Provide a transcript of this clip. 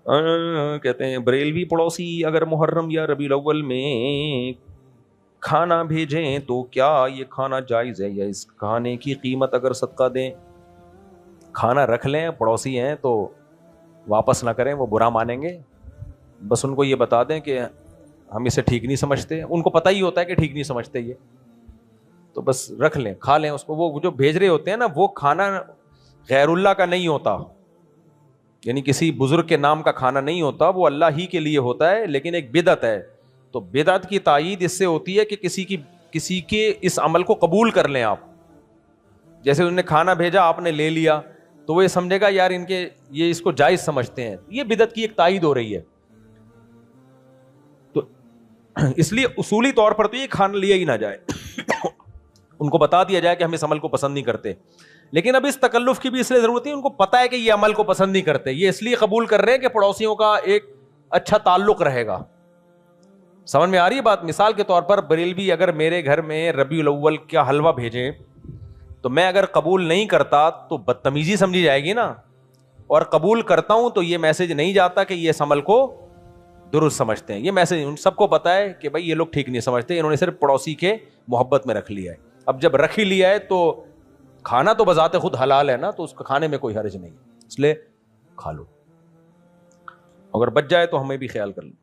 کہتے ہیں بریلوی پڑوسی اگر محرم یا ربیع الاول میں کھانا بھیجیں تو کیا یہ کھانا جائز ہے، یا اس کھانے کی قیمت اگر صدقہ دیں؟ کھانا رکھ لیں، پڑوسی ہیں تو واپس نہ کریں، وہ برا مانیں گے، بس ان کو یہ بتا دیں کہ ہم اسے ٹھیک نہیں سمجھتے، ان کو پتہ ہی ہوتا ہے کہ ٹھیک نہیں سمجھتے یہ، تو بس رکھ لیں، کھا لیں اس کو۔ وہ جو بھیج رہے ہوتے ہیں نا، وہ کھانا غیر اللہ کا نہیں ہوتا، یعنی کسی بزرگ کے نام کا کھانا نہیں ہوتا، وہ اللہ ہی کے لیے ہوتا ہے، لیکن ایک بدعت ہے۔ تو بدعت کی تائید اس سے ہوتی ہے کہ کسی کے اس عمل کو قبول کر لیں آپ، جیسے انہوں نے کھانا بھیجا، آپ نے لے لیا، تو وہ یہ سمجھے گا یار ان کے یہ اس کو جائز سمجھتے ہیں، یہ بدعت کی ایک تائید ہو رہی ہے۔ تو اس لیے اصولی طور پر تو یہ کھانا لیا ہی نہ جائے، ان کو بتا دیا جائے کہ ہم اس عمل کو پسند نہیں کرتے، لیکن اب اس تکلف کی بھی اس لیے ضرورت ہے، ان کو پتا ہے کہ یہ عمل کو پسند نہیں کرتے، یہ اس لیے قبول کر رہے ہیں کہ پڑوسیوں کا ایک اچھا تعلق رہے گا۔ سمجھ میں آ رہی ہے بات؟ مثال کے طور پر بریلوی اگر میرے گھر میں ربیع الاول کا حلوہ بھیجیں تو میں اگر قبول نہیں کرتا تو بدتمیزی سمجھی جائے گی نا، اور قبول کرتا ہوں تو یہ میسج نہیں جاتا کہ یہ اس عمل کو درست سمجھتے ہیں، یہ میسج ان سب کو پتا ہے کہ بھائی یہ لوگ ٹھیک نہیں سمجھتے، انہوں نے صرف پڑوسی کے محبت میں رکھ لیا ہے۔ اب جب رکھ ہی لیا ہے تو کھانا تو بذات خود حلال ہے نا، تو اس کو کھانے میں کوئی حرج نہیں، اس لیے کھا لو، اگر بچ جائے تو ہمیں بھی خیال کر لیں۔